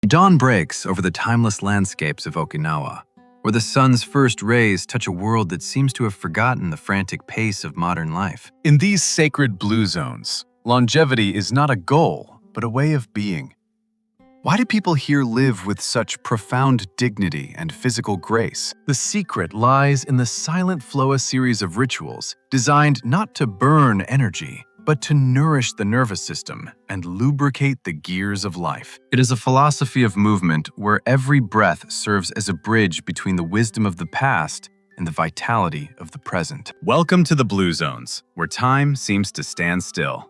Dawn breaks over the timeless landscapes of Okinawa, where the sun's first rays touch a world that seems to have forgotten the frantic pace of modern life. In these sacred blue zones, longevity is not a goal, but a way of being. Why do people here live with such profound dignity and physical grace? The secret lies in the silent flow, a series of rituals designed not to burn energy, but to nourish the nervous system and lubricate the gears of life. It is a philosophy of movement where every breath serves as a bridge between the wisdom of the past and the vitality of the present. Welcome to the Blue Zones, where time seems to stand still,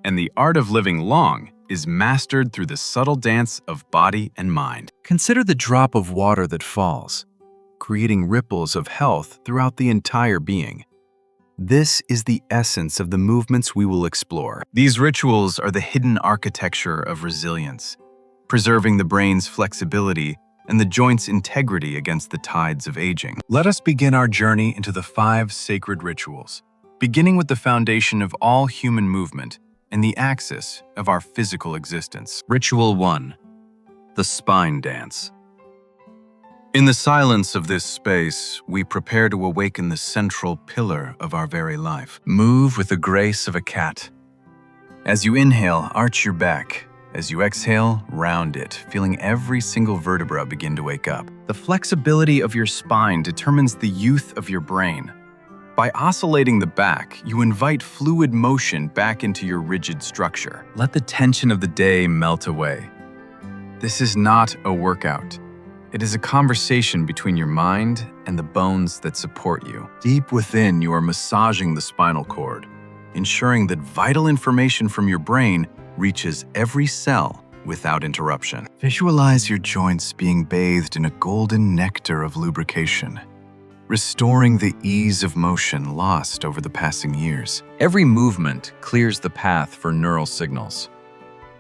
and the art of living long is mastered through the subtle dance of body and mind. Consider the drop of water that falls, creating ripples of health throughout the entire being. This is the essence of the movements we will explore. These rituals are the hidden architecture of resilience, preserving the brain's flexibility and the joint's integrity against the tides of aging. Let us begin our journey into the 5 sacred rituals, beginning with the foundation of all human movement and the axis of our physical existence. Ritual 1. The Spine Dance. In the silence of this space, we prepare to awaken the central pillar of our very life. Move with the grace of a cat. As you inhale, arch your back. As you exhale, round it, feeling every single vertebra begin to wake up. The flexibility of your spine determines the youth of your brain. By oscillating the back, you invite fluid motion back into your rigid structure. Let the tension of the day melt away. This is not a workout. It is a conversation between your mind and the bones that support you. Deep within, you are massaging the spinal cord, ensuring that vital information from your brain reaches every cell without interruption. Visualize your joints being bathed in a golden nectar of lubrication, restoring the ease of motion lost over the passing years. Every movement clears the path for neural signals.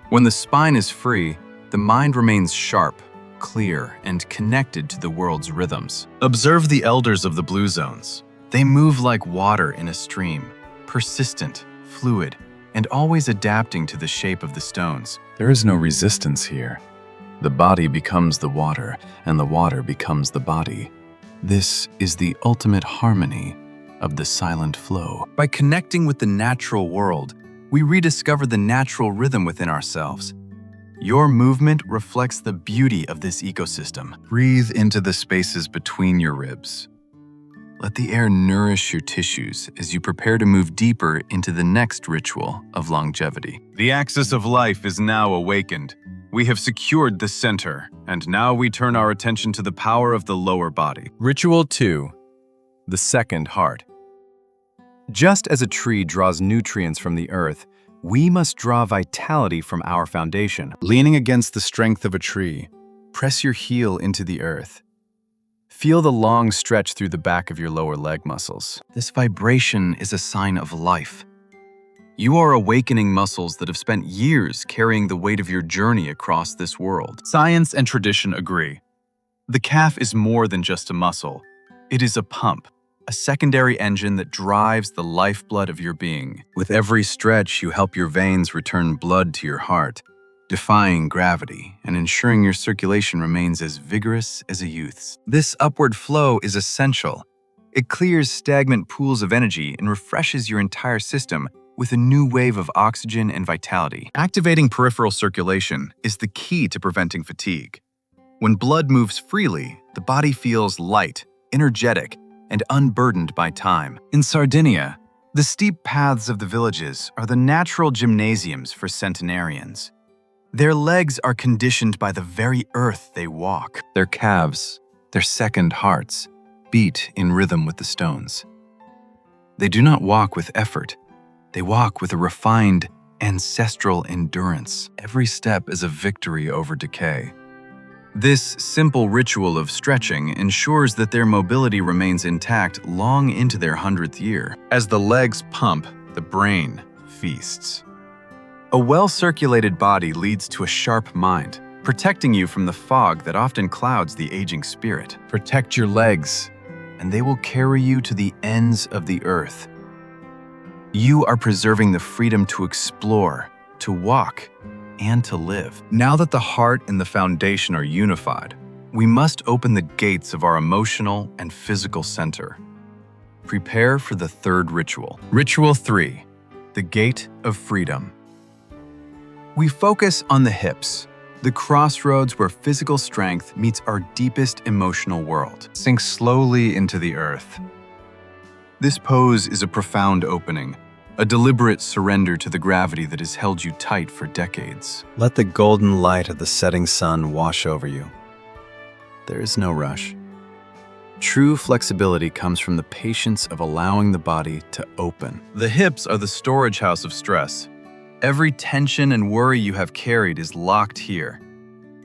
When the spine is free, the mind remains sharp, clear, and connected to the world's rhythms. Observe the elders of the Blue Zones. They move like water in a stream, persistent, fluid, and always adapting to the shape of the stones. There is no resistance here. The body becomes the water, and the water becomes the body. This is the ultimate harmony of the silent flow. By connecting with the natural world, we rediscover the natural rhythm within ourselves. Your movement reflects the beauty of this ecosystem. Breathe into the spaces between your ribs. Let the air nourish your tissues as you prepare to move deeper into the next ritual of longevity. The axis of life is now awakened. We have secured the center, and now we turn our attention to the power of the lower body. Ritual 2. The Second Heart. Just as a tree draws nutrients from the earth, we must draw vitality from our foundation. Leaning against the strength of a tree, press your heel into the earth. Feel the long stretch through the back of your lower leg muscles. This vibration is a sign of life. You are awakening muscles that have spent years carrying the weight of your journey across this world. Science and tradition agree. The calf is more than just a muscle. It is a pump, a secondary engine that drives the lifeblood of your being. With every stretch, you help your veins return blood to your heart, defying gravity and ensuring your circulation remains as vigorous as a youth's. This upward flow is essential. It clears stagnant pools of energy and refreshes your entire system with a new wave of oxygen and vitality. Activating peripheral circulation is the key to preventing fatigue. When blood moves freely, the body feels light, energetic, and unburdened by time. In Sardinia, the steep paths of the villages are the natural gymnasiums for centenarians. Their legs are conditioned by the very earth they walk. Their calves, their second hearts, beat in rhythm with the stones. They do not walk with effort. They walk with a refined, ancestral endurance. Every step is a victory over decay. This simple ritual of stretching ensures that their mobility remains intact long into their 100th year. As the legs pump, the brain feasts. A well-circulated body leads to a sharp mind, protecting you from the fog that often clouds the aging spirit. Protect your legs, and they will carry you to the ends of the earth. You are preserving the freedom to explore, to walk, and to live. Now that the heart and the foundation are unified, we must open the gates of our emotional and physical center. Prepare for the third ritual. Ritual 3, the Gate of Freedom. We focus on the hips, the crossroads where physical strength meets our deepest emotional world. Sink slowly into the earth. This pose is a profound opening, a deliberate surrender to the gravity that has held you tight for decades. Let the golden light of the setting sun wash over you. There is no rush. True flexibility comes from the patience of allowing the body to open. The hips are the storage house of stress. Every tension and worry you have carried is locked here.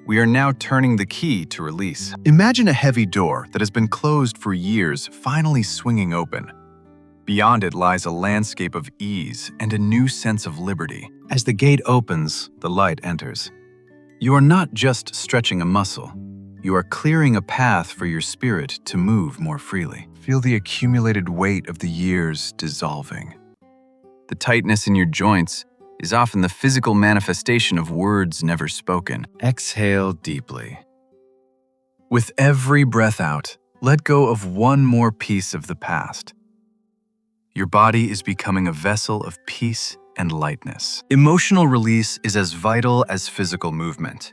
We are now turning the key to release. Imagine a heavy door that has been closed for years finally swinging open. Beyond it lies a landscape of ease and a new sense of liberty. As the gate opens, the light enters. You are not just stretching a muscle. You are clearing a path for your spirit to move more freely. Feel the accumulated weight of the years dissolving. The tightness in your joints is often the physical manifestation of words never spoken. Exhale deeply. With every breath out, let go of one more piece of the past. Your body is becoming a vessel of peace and lightness. Emotional release is as vital as physical movement.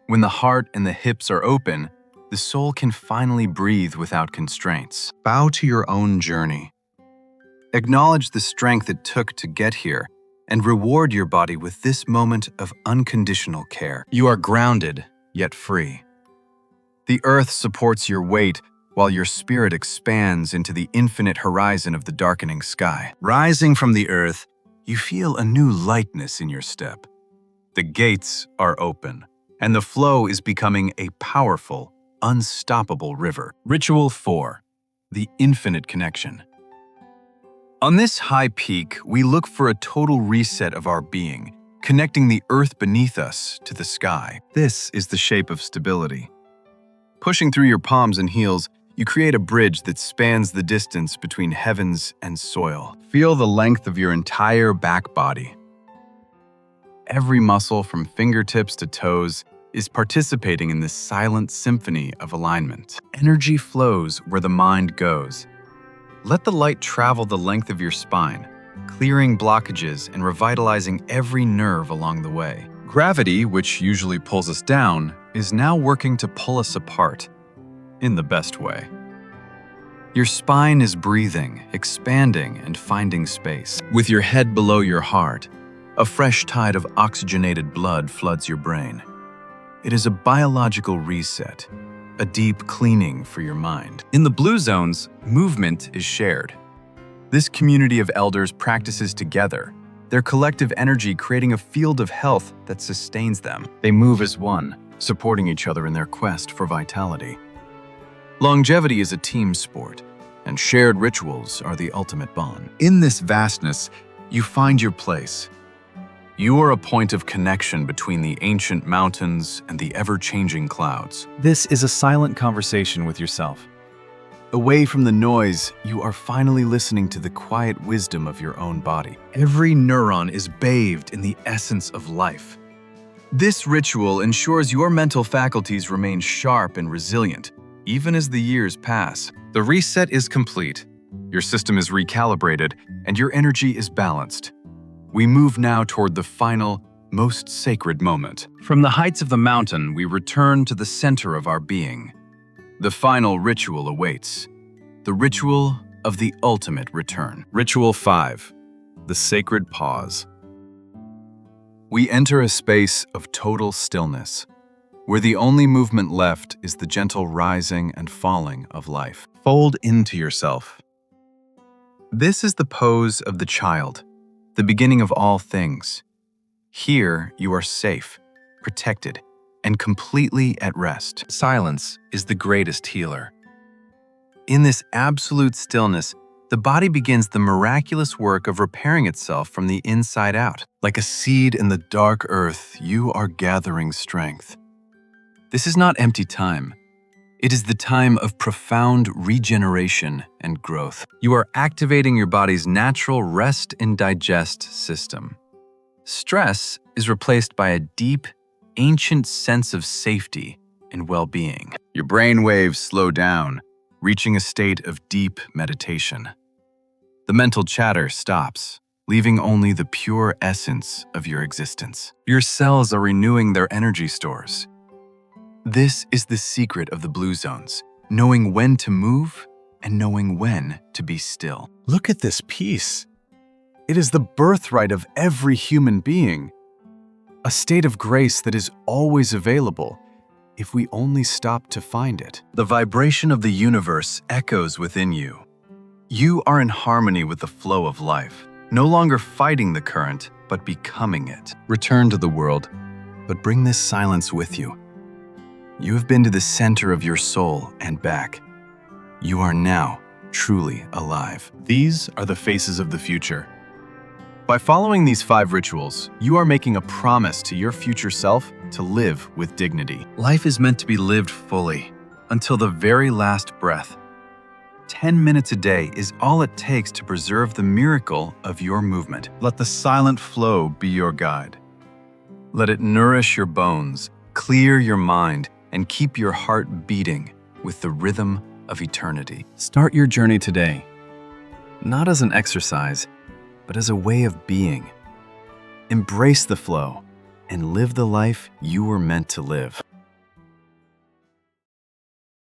When the heart and the hips are open, the soul can finally breathe without constraints. Bow to your own journey. Acknowledge the strength it took to get here and reward your body with this moment of unconditional care. You are grounded, yet free. The earth supports your weight while your spirit expands into the infinite horizon of the darkening sky. Rising from the earth, you feel a new lightness in your step. The gates are open, and the flow is becoming a powerful, unstoppable river. Ritual 4, the infinite connection. On this high peak, we look for a total reset of our being, connecting the earth beneath us to the sky. This is the shape of stability. Pushing through your palms and heels, you create a bridge that spans the distance between heavens and soil. Feel the length of your entire back body. Every muscle from fingertips to toes is participating in this silent symphony of alignment. Energy flows where the mind goes. Let the light travel the length of your spine, clearing blockages and revitalizing every nerve along the way. Gravity, which usually pulls us down, is now working to pull us apart, in the best way. Your spine is breathing, expanding, and finding space. With your head below your heart, a fresh tide of oxygenated blood floods your brain. It is a biological reset, a deep cleaning for your mind. In the blue zones, movement is shared. This community of elders practices together, their collective energy creating a field of health that sustains them. They move as one, supporting each other in their quest for vitality. Longevity is a team sport, and shared rituals are the ultimate bond. In this vastness, you find your place. You are a point of connection between the ancient mountains and the ever-changing clouds. This is a silent conversation with yourself. Away from the noise, you are finally listening to the quiet wisdom of your own body. Every neuron is bathed in the essence of life. This ritual ensures your mental faculties remain sharp and resilient, even as the years pass. The reset is complete, your system is recalibrated, and your energy is balanced. We move now toward the final, most sacred moment. From the heights of the mountain, we return to the center of our being. The final ritual awaits. The ritual of the ultimate return. Ritual 5, the sacred pause. We enter a space of total stillness, where the only movement left is the gentle rising and falling of life. Fold into yourself. This is the pose of the child, the beginning of all things. Here you are safe, protected, and completely at rest. Silence is the greatest healer. In this absolute stillness, the body begins the miraculous work of repairing itself from the inside out. Like a seed in the dark earth, you are gathering strength. This is not empty time. It is the time of profound regeneration and growth. You are activating your body's natural rest and digest system. Stress is replaced by a deep, ancient sense of safety and well-being. Your brain waves slow down, reaching a state of deep meditation. The mental chatter stops, leaving only the pure essence of your existence. Your cells are renewing their energy stores. This is the secret of the blue zones, knowing when to move and knowing when to be still. Look at this peace. It is the birthright of every human being. A state of grace that is always available if we only stop to find it. The vibration of the universe echoes within you. You are in harmony with the flow of life, no longer fighting the current, but becoming it. Return to the world, but bring this silence with you. You have been to the center of your soul and back. You are now truly alive. These are the faces of the future. By following these 5 rituals, you are making a promise to your future self to live with dignity. Life is meant to be lived fully, until the very last breath. 10 minutes a day is all it takes to preserve the miracle of your movement. Let the silent flow be your guide. Let it nourish your bones, clear your mind, and keep your heart beating with the rhythm of eternity. Start your journey today, not as an exercise, but as a way of being. Embrace the flow and live the life you were meant to live.